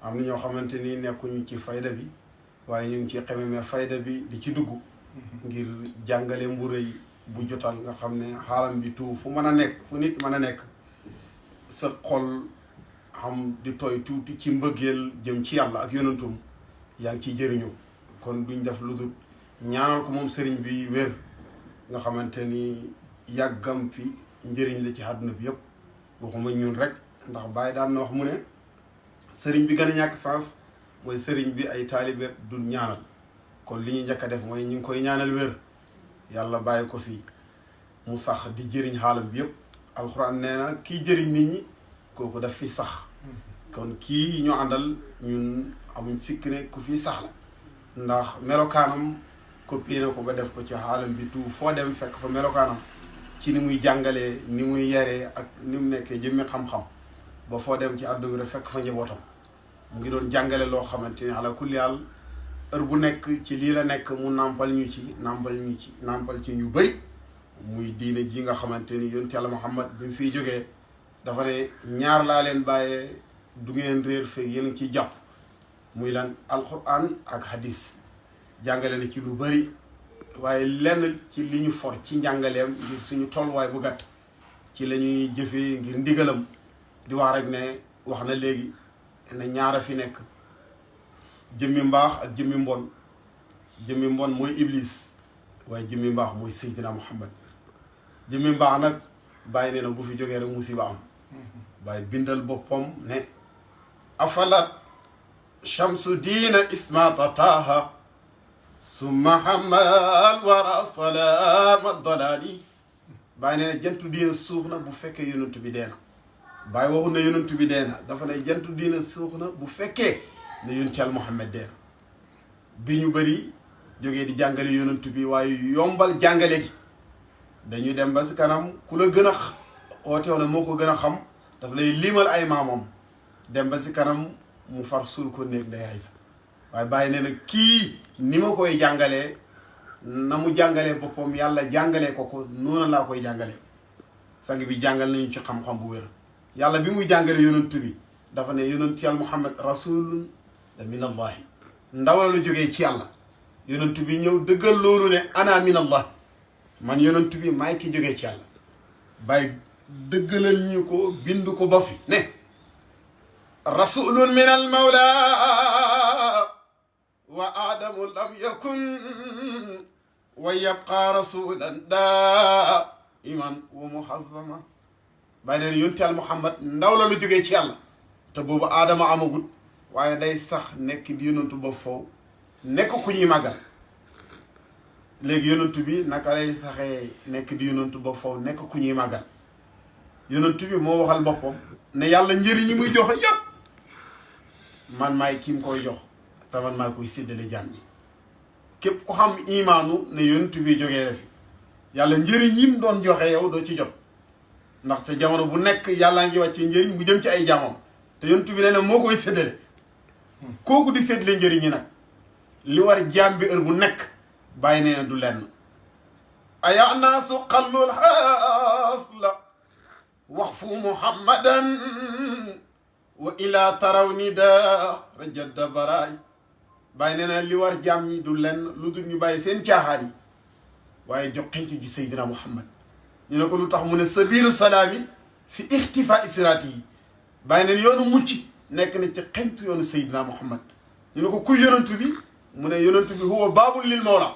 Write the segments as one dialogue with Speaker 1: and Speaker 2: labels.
Speaker 1: am na ñoo xamante ni nekkuñu ci fayda bi waaye ñu ngi ci xememe fayda bi di ci dugg ngir jàngale mburéy bu jotal nga xam ne xaalam bi tout fu mën a nekk fu nit mën a nekk sa xol xam di tooy tuuti ci mbëggeel jëm ci yàlla ak yonantum yaa ngi ciy jëriñoo kon duñ def lu dul ñaanal ko moom sëriñ bi wér nga xamante ni yàggam fi njëriñ la ci àdduna bi yëpp waxuma ñun rek ndax Baye daan na wax mu ne sëriñ bi gën a ñàkk sens mooy sëriñ bi ay taalibe du ñaanal kon li ñuy njëkk a def mooy ñu ngi koy ñaanal wér yàlla bàyyi ko fi mu sax di jëriñ xaalam bi yëpp alxuraan nee na kii jëriñ nit ñi kooku daf fi sax kon kii ñu àndal ñun amuñ sikk ne ku fi sax la ndax melokaanam copié na ko ba def ko ci xaalam bi tout foo dem fekk fa melokaanam ci ni muy jàngalee ni muy yaree ak ni mu nekkee jëmmi xam-xam ba foo dem ci àdduna bi rek fekk fa njabootam mu ngi doon jàngale loo xamante ni ala kulli haal heure bu nekk ci lii la nekk mu nàmpal ñu ci nàmpal ci ñu bëri muy diine ji nga xamante ni yonent Yàlla Muhammad bi mu fiy jógee dafa ne ñaar laa leen bàyyee du ngeen réer fekk yéen a ngi ciy jàpp muy lan alquran ak hadis jàngale na ci lu bëri waaye lenn ci li ñu for ci njàngaleem ngir suñu tolluwaay bu gàtt ci la ñuy jëfee ngir ndigalam di wax rek ne wax na léegi ne ñaara fi nekk jëmmi mbaax ak jëmmi mbon jëmmi mbon mooy iblis waaye jëmmi mbaax mooy Seydina Muhammad jëmmi mbaax nag bàyyi nee na bu fi jógee rek musiba am bàyyi bindal boppam ne afalat shamsu diina ismata taaha summa hamal wara salaama dalali bàyyi nee na jantu diina suux na bu fekkee yonentu bi dee na bàyyi waxu ne yonentu bi dee na dafa ne jantu diina suux na bu fekkee ne yonent Yàlla Muhammad dee na bi ñu bëri jógee di jàngale yonentu bi waaye yombal jàngale gi dañuy dem ba si kanam ku la gën a ooteew ne moo ko gën a xam daf lay limal ay maamam dem ba si kanam mu far suul ko néeg nday Aysa waaye bàyyi nee na kii ni ma koy jàngalee na mu jàngalee boppam yàlla jàngalee ko noonu laa koy jàngalee sang bi jàngal nañu ci xam-xam bu wér yàlla bi muy jàngale yonent bi dafa ne yonent Yàlla Muhammad rasulun min allahi ndaw la lu jógee ci yàlla yonent bi ñëw dëggal loolu ne ana min allah man yonent bi maay ki jógee ci yàlla bàyyi dëggalal ñu ko bind ko ba fi ne rasulun min al mawla wa aadamu lam yakun wa yabqa rasulan daa iman wa muhazzama bàyyi ne yonent Yàlla Muhammad ndaw la lu jógee ci yàlla te boobu aadama amagul waaye day sax nekk di yonentu ba foofu nekk ku ñuy màggal léegi yonentu bi naka lay saxee nekk di yonentu ba foofu nekk ku ñuy màggal yonentu bi moo waxal boppam ne yàlla njëriñ ñi muy joxe yépp man maay ki mu koy jox te man maay koy séddale jàmm ñi képp ku xam imaanu ne yonentu bi jógee la fi yàlla njëriñ yi mu doon joxe yow doo ci jot ndaxte jamono bu nekk yàllaa ngi wàcce njëriñ bu jëm ci ay jaamam te yonentu bi nee na moo koy séddale kooku di séddale njëriñ ñi nag li war jaam bi heure bu nekk bàyyi nee na du lenn aya naasu xallul xaasla wax fu muhammadan wa ila taraw ni da rajadda baraay bàyyi nee na li war jaam ñi du lenn lu dul ñu bàyyi seen caaxaan yi waaye jox xenc ji Seydina Muhammad ñu ne ko lu tax mu ne sabilu salaami fi ixtifa israati yi bàyyi neen yoonu mucc nekk na ci xentu yoonu Seydina Muhammad ñu ne ko kuy yonantu bi mu ne yonantu bi huwa baabul lil mawla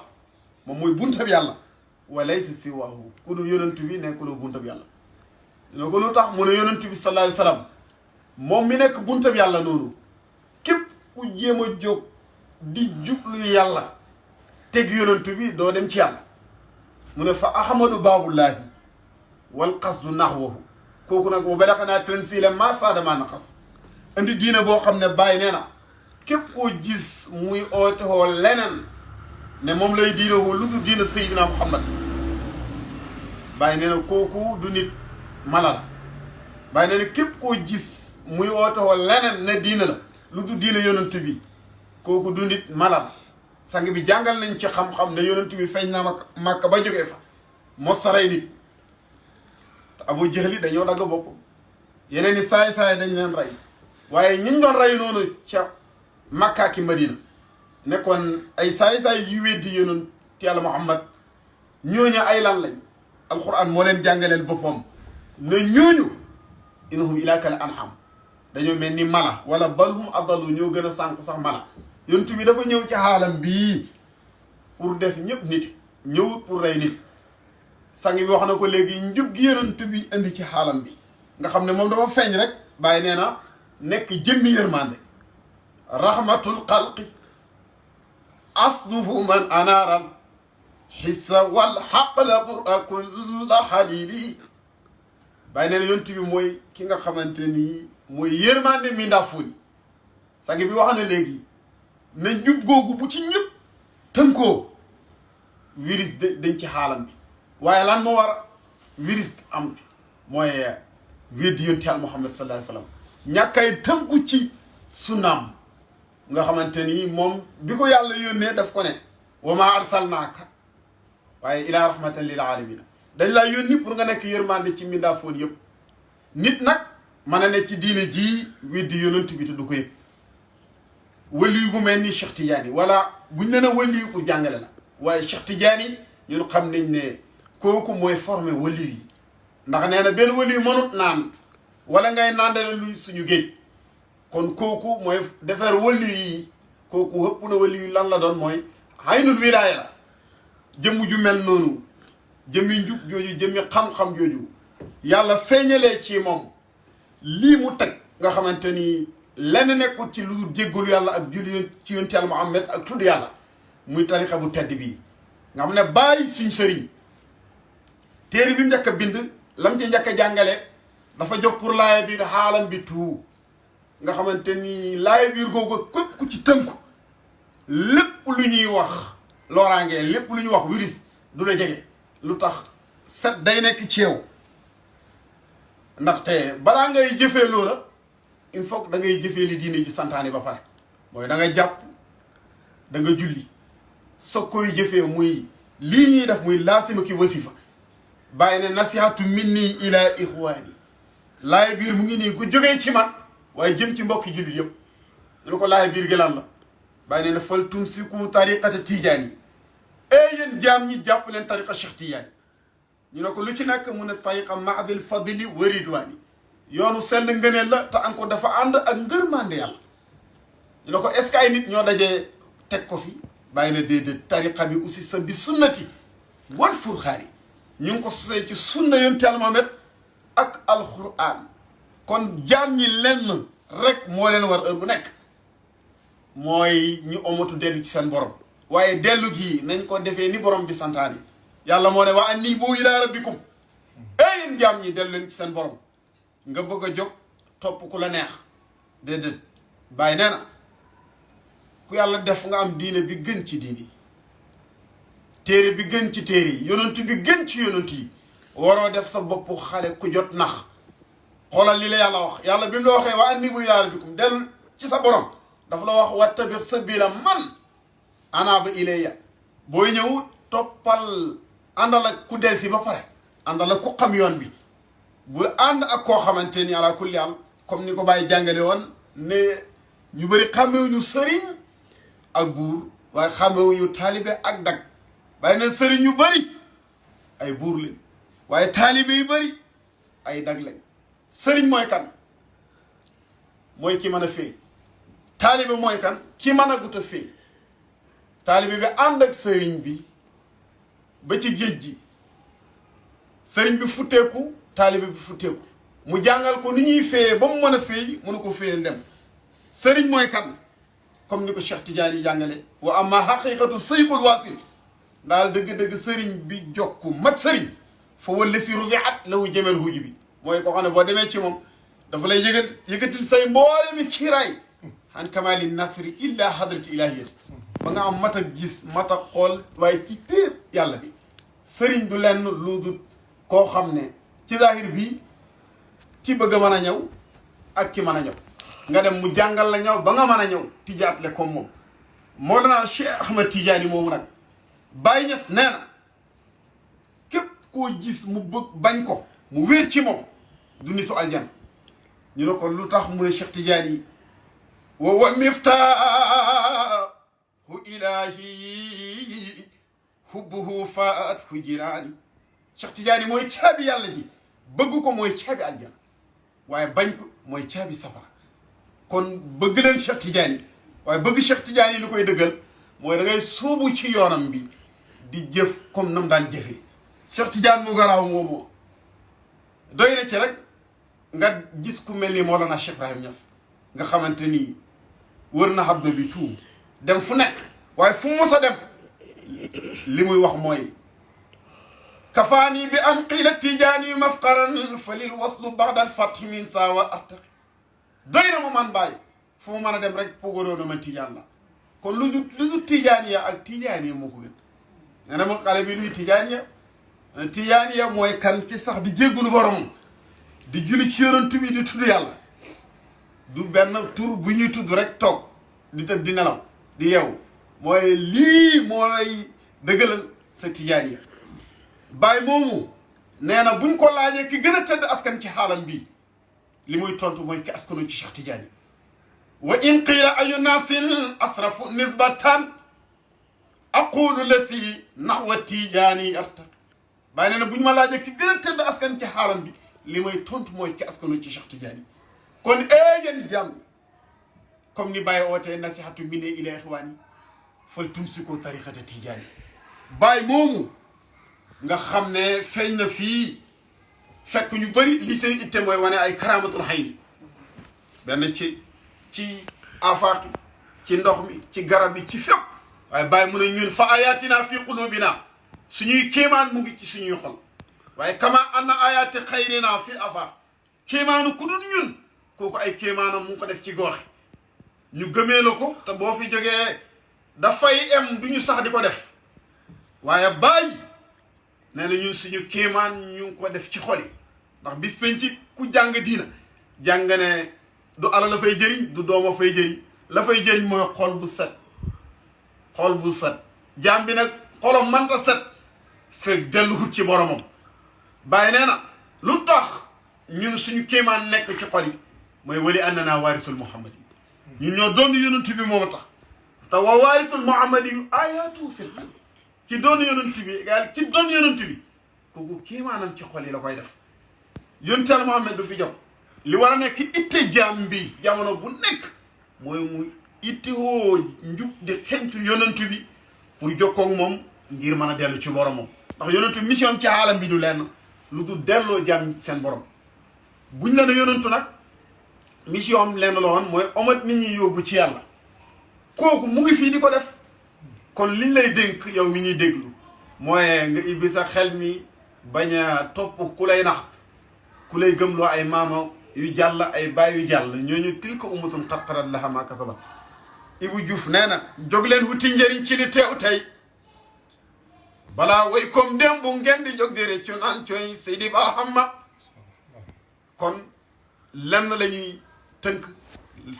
Speaker 1: moom mooy buntab yàlla wa laysa siwaahu ku dul yonantu bi nekkuloo buntab yàlla ñu ne ko lu tax mu ne yonantu bi sallallahu alayhi wa sallam moom mi nekk buntab yàlla noonu képp ku jéem a jóg di jublu yàlla teg yonantu bi doo dem ci yàlla mu ne fa ahmadu baabullaahi wal qasdu naxwahu kooku nag wa balaxanaa tansiila maa saada maa naqas indi diine boo xam ne bàyyi nee na képp koo gis muy oote woo leneen ne moom lay diine woo lu dul diine Seydina Muhammad bàyyi nee na kooku du nit mala la bàyyi nee na képp koo gis muy oote woo leneen ne diine la lu dul diine yonent bi kooku du nit mala la sang bi jàngal nañ ci xam-xam ne yonent bi feeñ na Makka ba jógee fa mos sa rey nit te Abu Jahli dañoo dagg bopp yeneen i saay-saay dañ leen rey waaye ñiñ doon rey noonu ca Makka ki Madina nekkoon ay saay-saay yu weddi yonent Yàlla Muhammad ñooñu ay lan lañ alquran moo leen jàngaleel boppam ne ñooñu innahum ilaa kal an'am dañoo mel ni mala wala balhum adallu ñoo gën a sànku sax mala yonent bi dafa ñëw ci xaalam bii pour def ñëpp nit ñëwut pour rey nit sang bi wax na ko léegi njub gi yonent bi indi ci xaalam bi nga xam ne moom dafa feeñ rek bàyyi nee na nekk jëmmi yërmande rahmatul xalqi asluhu man anaaral xissa wal xaqla bura kulla xalili bàyyi nee na yonent bi mooy ki nga xamante ni mooy yërmande mi ndaafu ni sang bi wax na léegi na njub googu bu ci ñëpp tënkoo virus dañ ci xaalam bi waaye lan moo war a virus am bi mooy weddi yonent Yàlla Muhammad sallallahu alayhi wa sallam ñàkkay tënku ci sunnaam nga xamante ni moom bi ko yàlla yónnee daf ko ne wa maa arsalnaaka waaye ilaa rahmatan lil alamina dañ laa yónni pour nga nekk yërmande ci mbindaafoon yëpp nit nag mën a ne ci diine jii weddi yonent bi te du ko yëg waliyu bu mel ni Cheikh Tidiane wala buñ ne na waliyu pour jàngale la waaye Cheikh Tidiane ñun xam nañ ne kooku mooy formé waliyu yi ndax nee na benn waliyu mënut naan wala ngay naandale lu suñu géej kon kooku mooy defar waliyu yi kooku ëpp na waliyu lan la doon mooy aynul wilaaya la jëmm ju mel noonu jëmmi njub jooju jëmmi xam-xam jooju yàlla feeñalee ci moom lii mu teg nga xamante ni lenn nekkul ci lu jéggalu yàlla ak julli ci yonent Yàlla Muhammad ak tudd yàlla muy tarixa bu tedd bii nga xam ne bàyyi suñ sëriñ téere bi mu njëkk a bind lam ci njëkk a jàngale dafa jóg pour laaya biir xaalam bi tout nga xamante ni laaya biir googu képp ku ci tënku lépp lu ñuy wax loraangee lépp lu ñuy wax virus du la jege lu tax set day nekk ci yow ndaxte balaa ngay jëfee loola il faut que da ngay jëfee li diine ji santaane ba pare mooy da nga jàpp da nga julli soog koy jëfee muy lii ñuy def muy laasima ki wasifa bàyyi ne nasihatu minni ila ixwaani laay biir mu ngi nii ku jógee ci man waaye jëm ci mbokki jullit yëpp ñu ne ko laay biir gi lan la bàyyi ne fal tumsiku tariqata tijaani yéen jaam ñi jàpp leen tariqa Cheikh Tidiane ñu ne ko lu ci nekk mu ne tariqa maadil fadli wa ridwaani yoonu sell ngëneel la te encore dafa ànd ak ngërmande yàlla ñu ne ko est-ce que ay nit ñoo dajee teg ko fi bàyyi na déedéet tariqa bi aussi sa bi sunnati wal furxaani ñu ngi ko sosee ci sunna yonent Yàlla Muhammad ak alquran kon jaam ñi lenn rek moo leen war heure bu nekk mooy ñu omatu dellu ci seen borom waaye dellu gi nañ ko defee ni borom bi santaani yàlla moo ne wa aniibu ilaa rabbikum yéen jaam ñi dellu leen ci seen borom nga bëgg a jóg topp ku la neex déedéet bàyyi nee na ku yàlla def nga am diine bi gën ci diine yi téere bi gën ci téere yi yonent bi gën ci yonent yi waroo def sa bopp xale ku jot nax xoolal li la yàlla wax yàlla bi mu la waxee wa aniibu ilaa rabbikum dellu ci sa borom dafa la wax wattabi sabila man anaaba ilayya booy ñëw toppal àndal ak ku del si ba pare àndal ak ku xam yoon bi bu ànd ak koo xamante ni ala kulli haal comme ni ko bàyyi jàngale woon ne ñu bëri xàmmewuñu sëriñ ak buur waaye xàmmewuñu taalibe ak dag bàyyi na sëriñ yu bëri ay buur lañ waaye taalibe yu bëri ay dag lañ sëriñ mooy kan mooy ki mën a féey taalibe mooy kan ki mën a gut a féey taalibe bi ànd ak sëriñ bi ba ci géej gi sëriñ bi futteeku taalibe bi futteeku mu jàngal ko ni ñuy féeyee ba mu mën a féey mënu ko féeyal dem sëriñ mooy kan comme ni ko Cheikh Tidiane yi jàngale wa amma haqiqatu sayxul waasil daal dëgg-dëgg sëriñ bi jokku mat sëriñ fa walla si rufiat lawu jëmel huji bi mooy ko xam ne boo demee ci moom dafa lay yëgatil say mboole mi kiiraay an kamali nasri illa hadrati ilahiyati ba nga am mat a gis mat a xool waaye ci pépp yàlla bi sëriñ du lenn lu dul koo xam ne ci zahir bi ki bëgg a mën a ñëw ak ki mën a ñëw nga dem mu jàngal la ñëw ba nga mën a ñëw tijaatle comme moom moo danaa Cheikh Ahmed Tidiane moomu nag Baye Niass nee na képp koo gis mu bëgg bañ ko mu wér ci moom du nitu aljana ñu ne ko lu tax mu ne Cheikh Tidiane wa miftaahu ilaahi hubbuhu faathu jiraani Cheikh Tidiane mooy caabi yàlla ji bëgg ko mooy caabi aljana waaye bañ ko mooy caabi safara kon bëgg leen Cheikh Tidiane waaye bëgg Cheikh Tidiane lu koy dëggal mooy da ngay sóobu ci yoonam bi di jëf comme nam daan jëfee Cheikh Tidiane mu garaaw moomoo doy na ci rek nga gis ku mel ni Mawlana Cheikh Ibrahim Niass nga xamante ni wër na xabdo bi tout dem fu nekk waaye fu mos a dem li muy wax mooy kafaani bi an qiila tijaani mafqaran fa lil waslu ba'da al fathi min saawa artaqi doy na ma man bàyyi fu mu mën a dem rek pogoróo na man tijaan la kon lu du tijaaniya ak tijaaniya moo ko gën nee na ma xale bi luy tijaaniya tijaaniya mooy kan ci sax di jéggulu boromam di julli ci yonent bi di tudd yàlla du benn tur bu ñuy tudd rek toog di tëdd di nelaw di yeewu mooy lii moo lay dëggalal sa tijaaniya baay moomu nee na buñ ko laajee ki gën a tëdd askan ci xaalam bii li muy tontu mooy ki askanu ci Cheikh Tidiane wa in qiila ayu naasin asrafu nisbatan aqulu lasi naxwa Tidiane artaq baay nee na buñ ma laajee ki gën a tëdd askan ci xaalam bi li may tontu mooy ki askanu ci Cheikh Tidiane kon yéen jàmm comme ni Baye ootee nasihatu minni ila ixwaani fal tumsiku tariqata Tidiane baay moomu nga xam ne feeñ na fii fekk ñu bëri li seen itte mooy wane ay karamatul xayni benn ci afaaqi ci ndox mi ci garab yi ci fépp waaye bàyyi mu ne ñun fa ayatina fi qulubina suñuy kéemaan mu ngi ci suñuy xol waaye kama anna ayati xayrina fi afaaq kéemaanu ku dul ñun kooku ay kéemaanam mu ngi ko def ci gooxi ñu gëmee la ko te boo fi jógee dafay em du ñu sax di ko def waaye bàyyi nee na ñun suñu kéemaan ñu ngi ko def ci xol yi ndax bis penc ci ku jàng diina jàng ne du ala la fay jëriñ du dooma fay jëriñ la fay jëriñ mooy xol bu set xol bu set jaam bi nag xolam mënta set fekk delluwut ci boromam bàyyi nee na lu tax ñun suñu kéemaan nekk ci xol yi mooy wali annana waarisul muhammad yi ñun ñoo doon yonent bi moo tax te wa waarisul muhammad yi ayatu fil qalb ki doon yonent bi gal ki doon yonent bi kooku kéemaanam ci xol yi la koy def yonental Muhammad du fi jóg li war a nekk itte jaam bi jamono bu nekk mooy mu itte woo njub di xentu yonent bi pour jokkoog moom ngir mën a dellu ci boromam ndax yonentu mission ci xaalam bi du lenn lu du delloo jaam seen borom buñ la ne yonentu nag mission am lenn la woon mooy omat nit ñi yóbbu ci yàlla kooku mu ngi fii di ko def kon liñ lay dénk yow mi ñuy déglu mooy nga ibbi sa xel mi bañ a topp ku lay nax ku lay gëmloo ay maama yu jàll ay baay yu jàll ñooñu tilka ummatun qad xalat lahaa maa kasabat Ibou Diouf nee na jóg leen wuti njëriñ ci li teew tey balaa way comme démb ngeen di jóg di réccu naan cooy Seydi Barhama kon lenn la ñuy tënk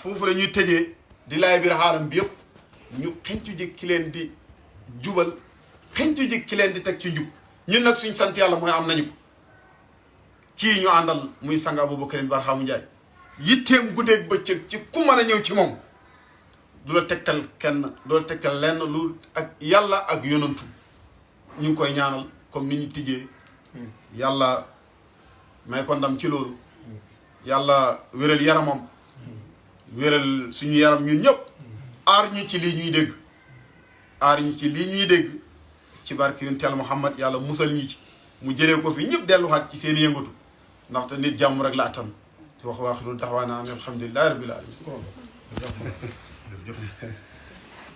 Speaker 1: foofu la ñuy tëjee di laay biir xaalam bi yëpp ñu xencu ji ki leen di jubal xencu ji ki leen di teg ci njub ñun nag suñ sant yàlla mooy am nañu ko kii ñu àndal muy sang Aboubacar Barhamu Ndiaye yitteem guddeeg bëccëg ci ku mën a ñëw ci moom du la tegtal kenn du la tegtal lenn lu ak yàlla ak yonantu ñu ngi koy ñaanal comme ni ñu tijjee yàlla may ko ndam ci loolu yàlla wéral yaramam wéral suñu yaram ñun ñëpp aar ñu ci lii ñuy dégg aar ñu ci lii ñuy dégg ci barke yonent Yàlla Muhammad yàlla musal ñi ci mu jëlee ko fi ñëpp delluwaat ci seen yëngatu ndaxte nit jàmm rek la attan te wax waaxiru daxwaana an alhamdulillahi rabbil alamin